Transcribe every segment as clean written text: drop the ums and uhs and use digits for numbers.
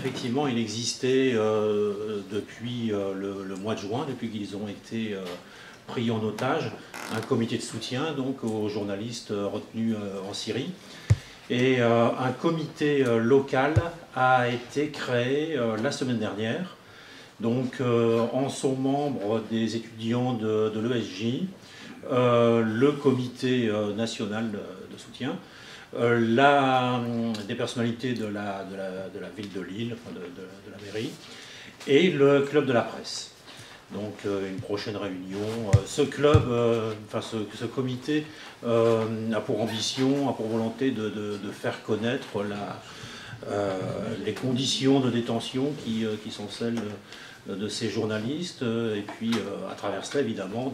Effectivement, il existait depuis le mois de juin, depuis qu'ils ont été pris en otage, un comité de soutien donc, aux journalistes retenus en Syrie. Et un comité local a été créé la semaine dernière. Donc, en sont membres des étudiants de l'ESJ, le comité national de soutien, des personnalités de la ville de Lille, enfin de la mairie, et le club de la presse. Donc une prochaine réunion. Ce comité a pour ambition, a pour volonté de faire connaître les conditions de détention qui sont celles de ces journalistes, et puis à travers cela évidemment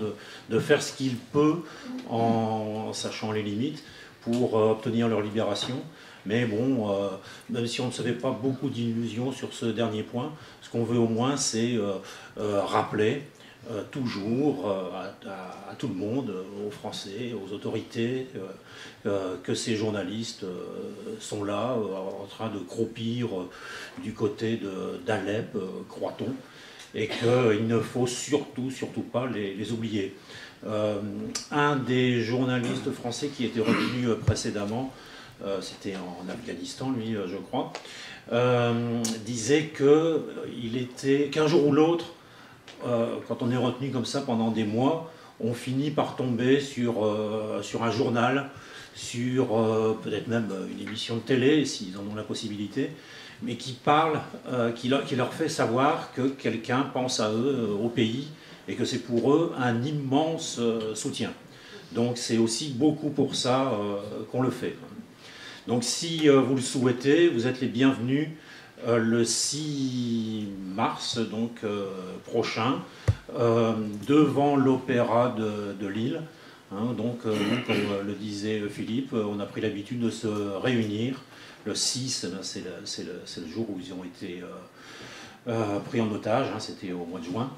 de faire ce qu'il peut en sachant les limites pour obtenir leur libération. Mais bon, même si on ne se fait pas beaucoup d'illusions sur ce dernier point, ce qu'on veut au moins c'est rappeler toujours à tout le monde, aux Français, aux autorités, que ces journalistes sont là en train de croupir du côté d'Alep, croit-on, et qu'il ne faut surtout pas les oublier. Un des journalistes français qui était retenu précédemment, c'était en Afghanistan, lui, je crois, disait qu'un jour ou l'autre, quand on est retenu comme ça pendant des mois, on finit par tomber sur un journal, sur peut-être même une émission de télé, s'ils en ont la possibilité, mais qui parle, qui leur fait savoir que quelqu'un pense à eux, au pays, et que c'est pour eux un immense soutien. Donc c'est aussi beaucoup pour ça qu'on le fait. Donc si vous le souhaitez, vous êtes les bienvenus le 6 mars donc, prochain, devant l'Opéra de Lille. Hein, donc, comme le disait Philippe, on a pris l'habitude de se réunir. Le 6, c'est le jour où ils ont été pris en otage, hein, c'était au mois de juin.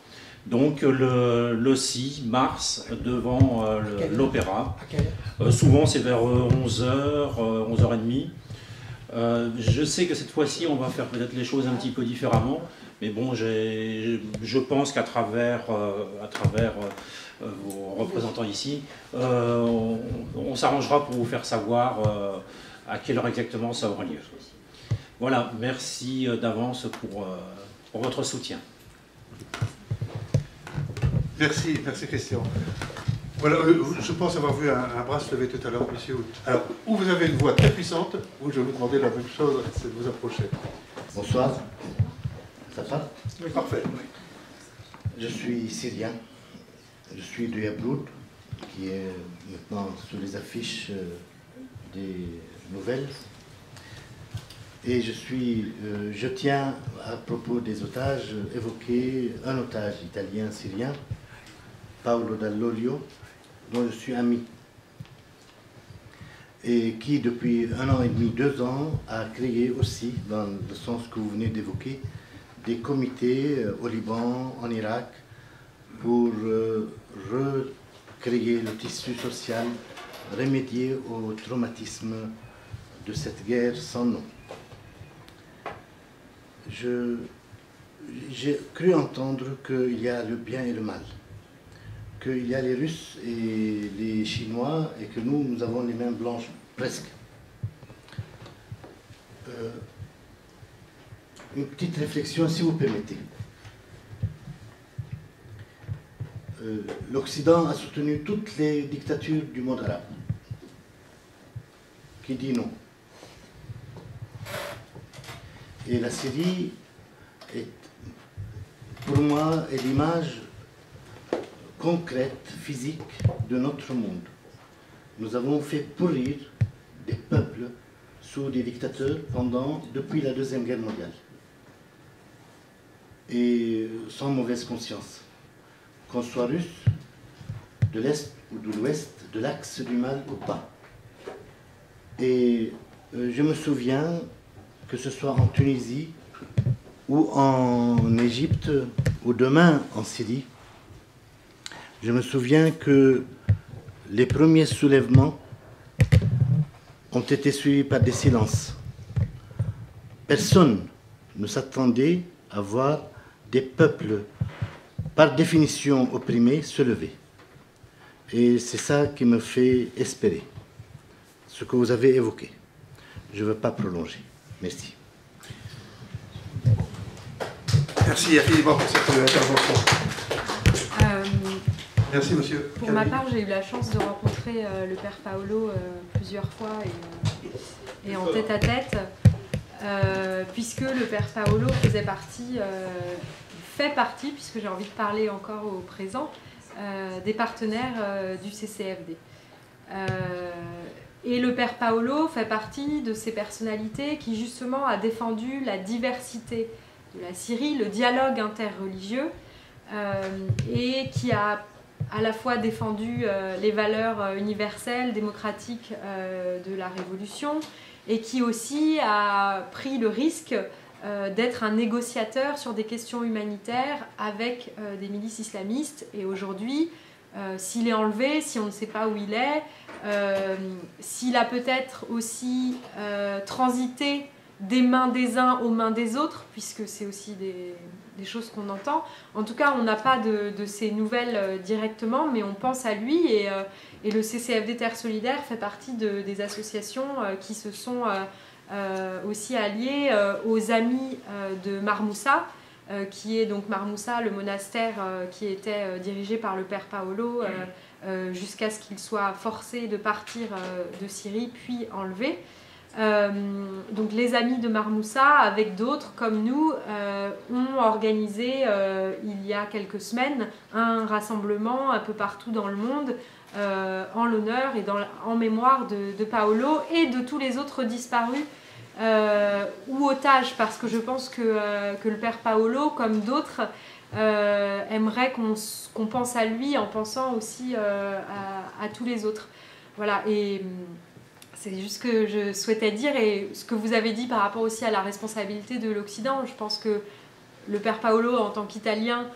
Donc le 6 mars, devant l'Opéra. Souvent c'est vers 11h, 11h30. Je sais que cette fois-ci on va faire peut-être les choses un petit peu différemment, mais bon, je pense qu'à travers, vos représentants ici, on s'arrangera pour vous faire savoir à quelle heure exactement ça aura lieu. Voilà, merci d'avance pour votre soutien. Merci Christian. Voilà, je pense avoir vu un bras se lever tout à l'heure, monsieur. Alors, ou vous avez une voix très puissante, ou je vais vous demander la même chose, c'est de vous approcher. Bonsoir. Ça va? Oui, parfait. Je suis syrien. Je suis de Yabloud, qui est maintenant sur les affiches des nouvelles. Et je tiens, à propos des otages, évoquer un otage italien-syrien, Paolo Dall'Olio, dont je suis ami, et qui, depuis 1 an et demi, 2 ans, a créé aussi, dans le sens que vous venez d'évoquer, des comités au Liban, en Irak, pour recréer le tissu social, remédier au traumatisme de cette guerre sans nom. J'ai cru entendre qu'il y a le bien et le mal, qu'il y a les Russes et les Chinois, et que nous avons les mains blanches, presque. Une petite réflexion, si vous permettez. L'Occident a soutenu toutes les dictatures du monde arabe. Qui dit non? Et la Syrie, pour moi, est l'image concrète, physique de notre monde. Nous avons fait pourrir des peuples sous des dictateurs depuis la Deuxième Guerre mondiale. Et sans mauvaise conscience. Qu'on soit russe, de l'Est ou de l'Ouest, de l'axe du mal ou pas. Et je me souviens, que ce soit en Tunisie ou en Égypte ou demain en Syrie, je me souviens que les premiers soulèvements ont été suivis par des silences. Personne nous s'attendait à voir des peuples, par définition opprimés, se lever. Et c'est ça qui me fait espérer, ce que vous avez évoqué. Je ne veux pas prolonger. Merci. Merci infiniment pour cette intervention. Merci, monsieur. Pour ma part, j'ai eu la chance de rencontrer le père Paolo plusieurs fois et en tête-à-tête, puisque le père Paolo fait partie, puisque j'ai envie de parler encore au présent, des partenaires du CCFD. Et le père Paolo fait partie de ces personnalités qui justement a défendu la diversité de la Syrie, le dialogue interreligieux, et qui a à la fois défendu les valeurs universelles, démocratiques de la Révolution, et qui aussi a pris le risque d'être un négociateur sur des questions humanitaires avec des milices islamistes. Et aujourd'hui, s'il est enlevé, si on ne sait pas où il est, s'il a peut-être aussi transité des mains des uns aux mains des autres, puisque c'est aussi des choses qu'on entend. En tout cas, on n'a pas de ces nouvelles directement, mais on pense à lui, et le CCFD Terre Solidaire fait partie des associations qui se sont aussi alliées aux amis de Marmoussa, qui est donc Marmoussa, le monastère qui était dirigé par le père Paolo jusqu'à ce qu'il soit forcé de partir de Syrie, puis enlevé. Donc les amis de Marmoussa, avec d'autres comme nous, ont organisé il y a quelques semaines un rassemblement un peu partout dans le monde en l'honneur et en mémoire de Paolo et de tous les autres disparus ou otages, parce que je pense que le père Paolo, comme d'autres, aimerait qu'on pense à lui en pensant aussi à tous les autres. Voilà, et c'est juste ce que je souhaitais dire, et ce que vous avez dit par rapport aussi à la responsabilité de l'Occident. Je pense que le père Paolo, en tant qu'Italien,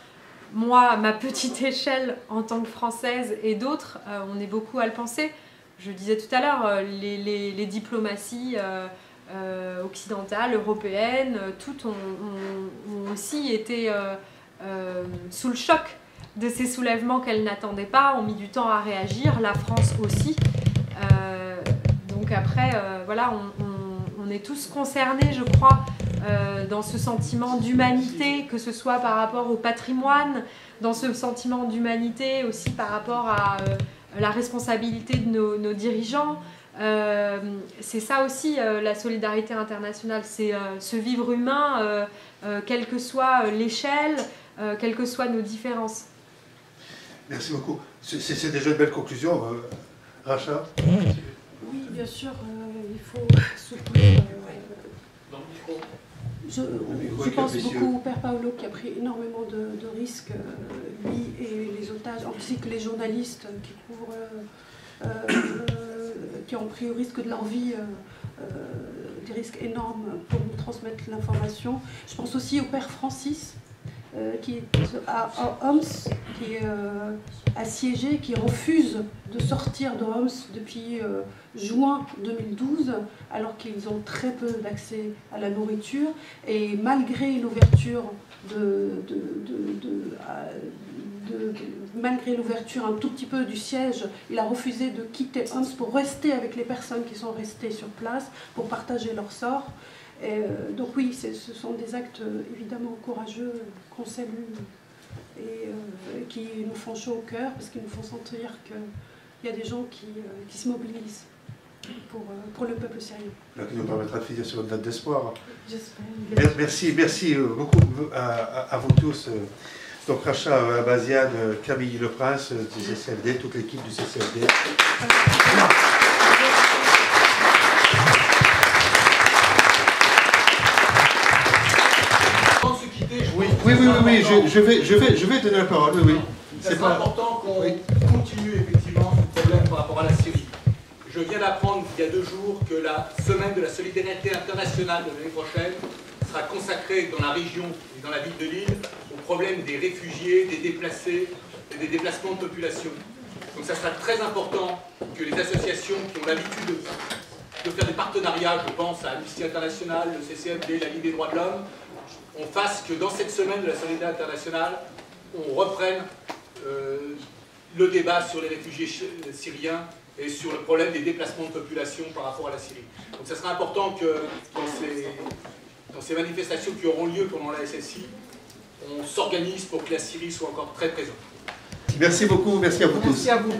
moi, à ma petite échelle, en tant que Française et d'autres, on est beaucoup à le penser. Je disais tout à l'heure, les diplomaties occidentales, européennes, toutes ont aussi été sous le choc de ces soulèvements qu'elles n'attendaient pas, ont mis du temps à réagir, la France aussi. Donc après, voilà, on est tous concernés, je crois, dans ce sentiment d'humanité, que ce soit par rapport au patrimoine, dans ce sentiment d'humanité aussi par rapport à la responsabilité de nos dirigeants. C'est ça aussi, la solidarité internationale, c'est ce vivre humain, quelle que soit l'échelle, quelles que soient nos différences. Merci beaucoup. C'est déjà une belle conclusion. Racha ? Oui, bien sûr, il faut soutenir. Je pense beaucoup au père Paolo, qui a pris énormément de risques, lui et les otages, ainsi que les journalistes qui couvrent, qui ont pris au risque de leur vie, des risques énormes pour nous transmettre l'information. Je pense aussi au père Francis, qui est à Homs, qui est assiégé, qui refuse de sortir de Homs depuis juin 2012, alors qu'ils ont très peu d'accès à la nourriture, et malgré l'ouverture malgré l'ouverture un tout petit peu du siège, il a refusé de quitter Homs pour rester avec les personnes qui sont restées sur place, pour partager leur sort. Et donc oui, ce sont des actes évidemment courageux qu'on salue et qui nous font chaud au cœur, parce qu'ils nous font sentir qu'il y a des gens qui se mobilisent pour le peuple syrien. Là, qui nous permettra de finir sur une note d'espoir. J'espère. Merci beaucoup à vous tous. Donc Racha Baziane, Camille Le Prince du CCFD, toute l'équipe du CCFD. Oui, je vais donner la parole, oui. C'est important qu'on continue effectivement ce problème par rapport à la Syrie. Je viens d'apprendre il y a 2 jours que la semaine de la solidarité internationale de l'année prochaine sera consacrée dans la région et dans la ville de Lille au problème des réfugiés, des déplacés et des déplacements de population. Donc ça sera très important que les associations qui ont l'habitude de faire des partenariats, je pense à Amnesty International, le CCFD, la Ligue des droits de l'homme, on fasse que dans cette semaine de la solidarité internationale, on reprenne le débat sur les réfugiés syriens et sur le problème des déplacements de population par rapport à la Syrie. Donc ça sera important que dans ces manifestations qui auront lieu pendant la SSI, on s'organise pour que la Syrie soit encore très présente. Merci beaucoup, merci à vous tous. Merci à vous.